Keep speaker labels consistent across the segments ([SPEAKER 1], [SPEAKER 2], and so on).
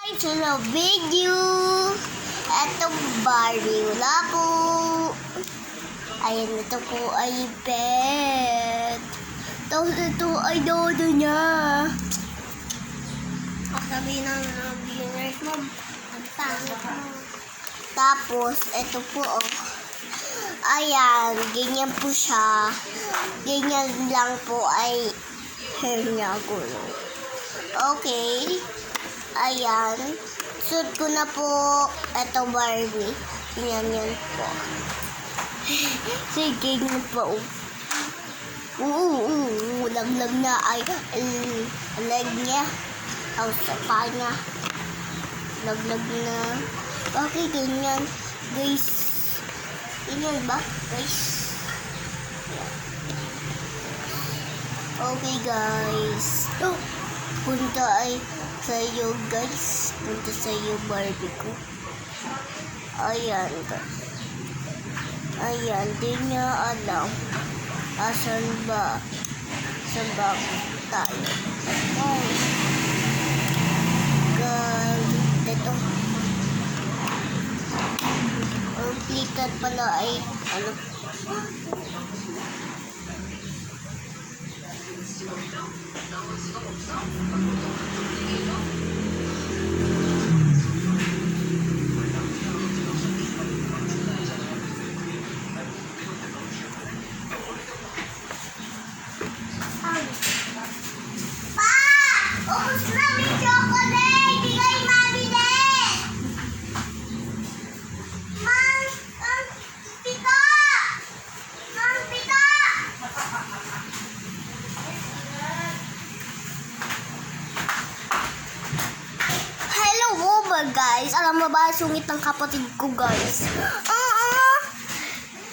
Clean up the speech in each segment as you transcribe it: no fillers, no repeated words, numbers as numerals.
[SPEAKER 1] Sa video, etong Barbie, wala po. Ayan, ito po ay pet. Tapos ito ay dodo niya. Sabi ng viewers mo, ang pangit mo. Tapos, ito po, oh. Ayan, ganyan po siya. Ganyan lang po ay hair niya gulo. Okay. Ayan. Suot ko na po ito Barbie. Yan po. Sige na po. Laglag na ay leg niya. Ang sapa niya. Laglag na. Okay, ganyan. Guys. Ganyan ba? Guys. Okay, guys. Punta ay sa'yo, guys. Punta sa'yo, Barbie ko. Ayan, guys. Ayan, di niya alam. Asan ba? Saan ba tayo? Ay. Guys, ito. Ang plitan pala ay, ano? Guys, alam mo ba sungit ng kapatid ko, guys?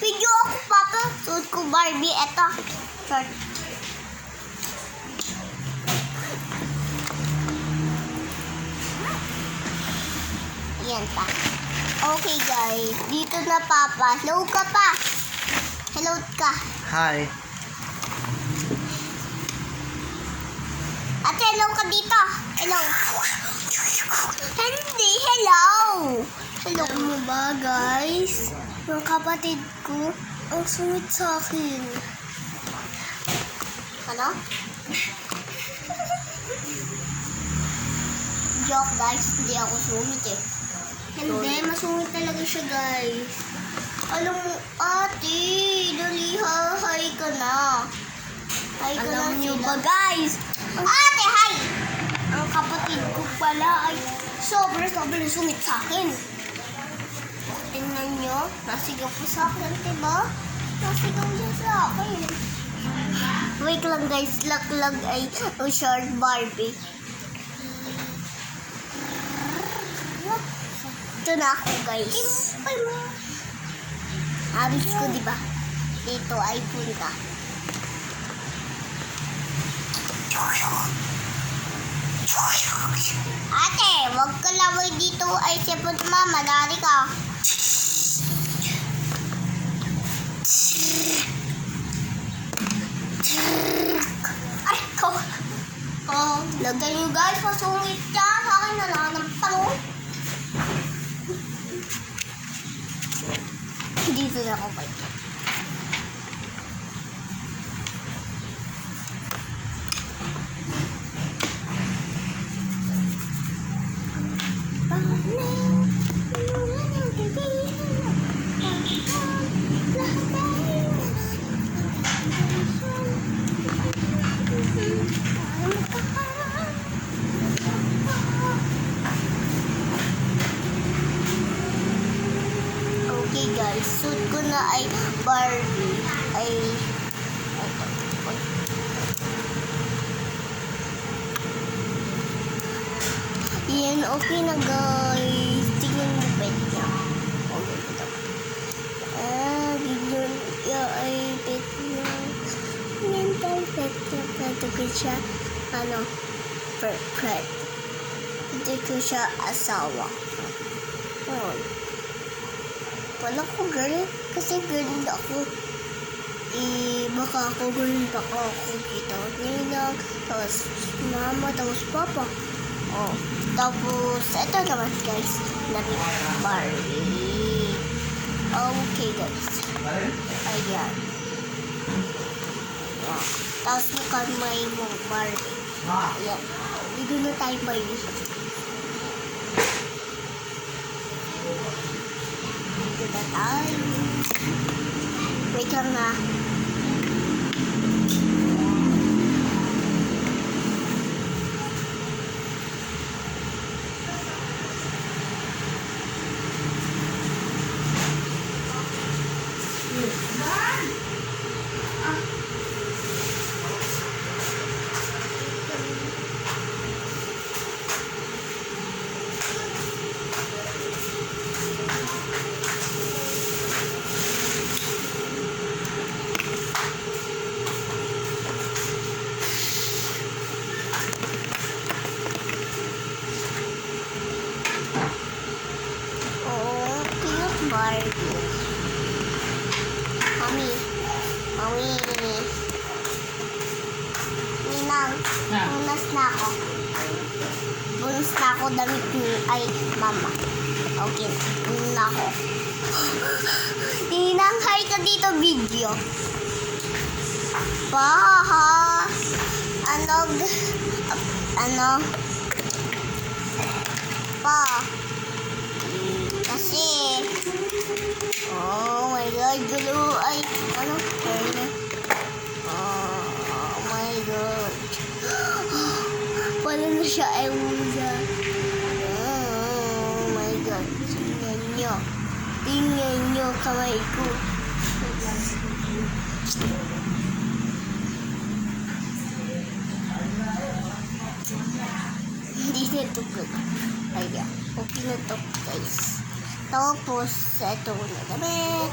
[SPEAKER 1] Video ako, papa. Suot ko Barbie. Eto. Short. Ayan pa. Okay, guys. Dito na, papa. Hello ka pa. Hello ka.
[SPEAKER 2] Hi.
[SPEAKER 1] Ate, hello ka dito. Hello. Hindi, hello. Hello mo ba, guys? Yung kapatid ko, ang sungit sa akin. Ano? Joke, guys. Hindi ako sungit eh. Hindi, masungit talaga siya, guys. Alam mo, ate, dali hi ka na. Hi ka na niyo ba, guys? Ate, hi! Ang kapatid ko pala ay sobrang sungit sa akin. Tingnan nyo, nasigaw po sa akin, diba? Nasigaw niya sa akin. Wait lang, guys, lag ay short Barbie. Ito na ako, guys. Abis ko, diba? Dito ay punta. Ate, wag ka laway dito ay siyempre mama, dari ka. Ay ko. Lagay nyo guys, masungit ka. Sa akin na lang ng pango. Dito na ako kayo. Okay guys, suit ko na ay Barbie ay yan, okay na guys. Tingnan mo pet niya. Ganyan niya ay pet niya. Mental pet niya. Pwede ko siya, pet. Pwede ko siya asawa. Wala ko girl. Kasi girl ako. Baka ako girl, baka ako kita. Ngayon lang. Tapos mama, tapos papa. Oh. Tapos, ito naman guys. Lamig Barbie. Okay guys. Ayan. Oh. Tapos mukhang may mong Barbie. Ayan. Dito na tayo may. Dito na tayo. Wait lang na. Oh, cute Barbie. Mami. Ninang, bunas na ako. Bunas na ako damit ni, ay, mama. Okay, bunas na ako. Ninang, hi ka dito video. Baha. Pa. Kasi, oh my God, gulo, ay, ano, oh my God. Wala na siya, ay, wala. Oh my God, tingnan nyo, kamay ko. Hindi na ito good. Ayan, okay na ito guys. Tapos, ito na damit.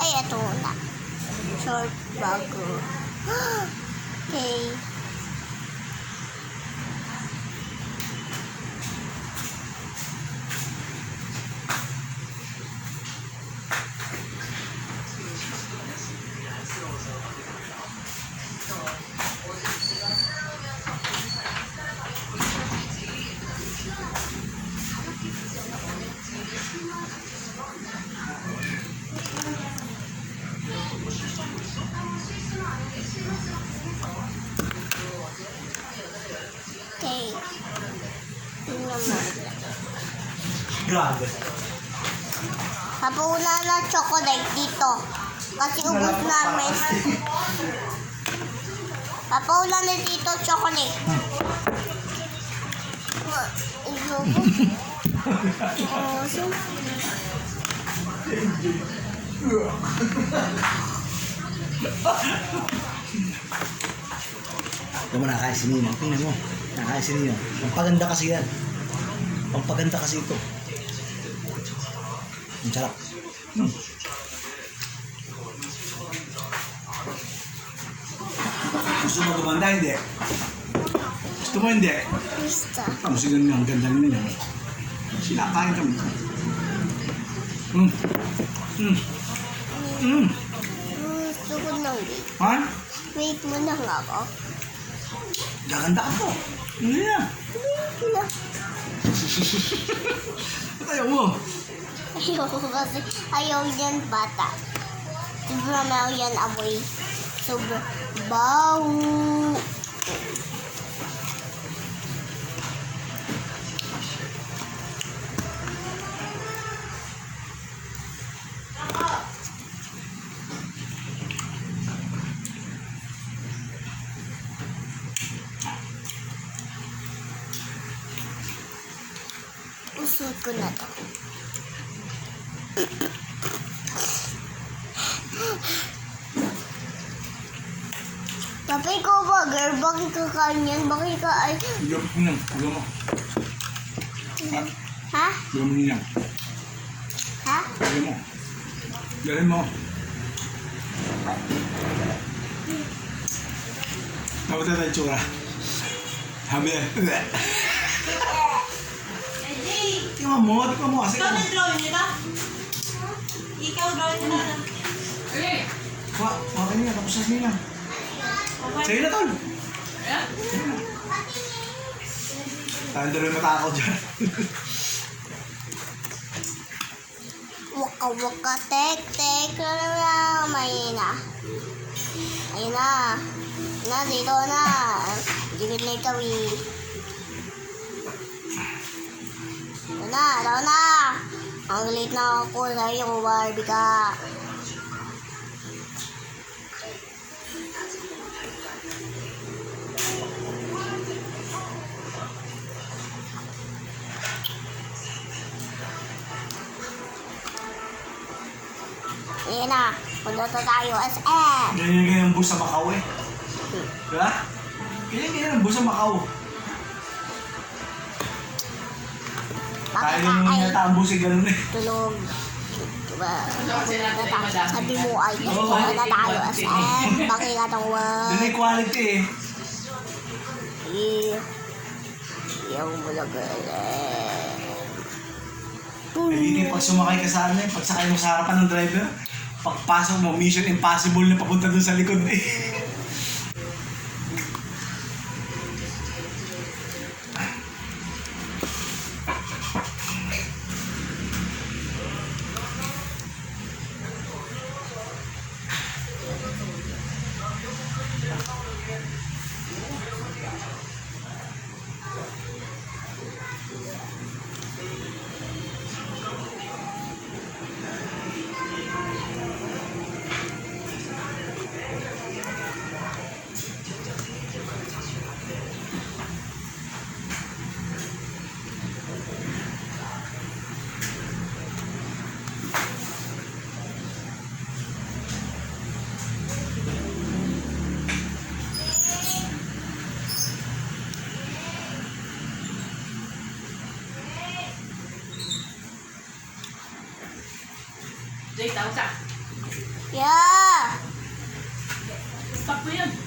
[SPEAKER 1] Ay, ito na. Short bago. Okay. Okay. Tingnan mo.
[SPEAKER 2] Grabe.
[SPEAKER 1] Papauna na chocolate dito. Kasi ubos namin. Papauna na dito chocolate. Ito ko.
[SPEAKER 2] Ito mo nakakain si Nina. Tingnan mo. Nakakain si Nina. Pampaganda kasi yan. Pampaganda kasi ito. Ang sarap. Gusto mo gumanda? Hindi. Gusto mo hindi?
[SPEAKER 1] Gusto.
[SPEAKER 2] Ang sigan niya. Ang ganda niya. Sinakain kami.
[SPEAKER 1] Gusto ko ng wait.
[SPEAKER 2] Ha?
[SPEAKER 1] Wait mo na nga ako.
[SPEAKER 2] Gaganda ka po. Hindi na.
[SPEAKER 1] Wait na.
[SPEAKER 2] Ba't ayaw mo?
[SPEAKER 1] Ayoko kasi ayaw yan bata. Sobrang ayaw yan amoy. Sobrang baho. Usod ko na to. Papa, ikaw ba, girl? Bakit ka kanyan? Bakit ka ay...
[SPEAKER 2] Bigyan mo niyan. Bigyan mo.
[SPEAKER 1] Ha?
[SPEAKER 2] Bigyan mo niyan.
[SPEAKER 1] Ha?
[SPEAKER 2] Bigyan mo. Bigyan mo. Dapat na tayo tsura. Habi. Tingnan mo. Tingnan mo kasi.
[SPEAKER 3] Ikaw nag-drawing nila? Ikaw drawing nila.
[SPEAKER 2] Okay niya. Tapos na niya. Sa'yo na tol. Sa'yo na. Tayo rin matakaw dyan.
[SPEAKER 1] Waka waka tek tek na mahina. Ayun na. Na, dito na. Dikit na ikaw eh. Ito na. Ang late na ako sa iyo, Barbie ka. Ayan na. Punta tayo, SM.
[SPEAKER 2] Ganyan ang bus sa Macau eh. Diba? Ganyan ang bus sa Macau. Tayo lang yung yata ang bus eh, ganun eh.
[SPEAKER 1] Tulog. Diba? Sabi mo ay punta tayo, SM. Pakita ng
[SPEAKER 2] Doon yung quality eh.
[SPEAKER 1] Yung mulagalan.
[SPEAKER 2] Hindi pag sumakay ka sa ano eh, pag sakay mo sa harapan ng driver, pagpasok mo, mission impossible na papunta dun sa likod eh.
[SPEAKER 3] Jay, tawag ka.
[SPEAKER 1] Yeah!
[SPEAKER 3] Stop mo yun.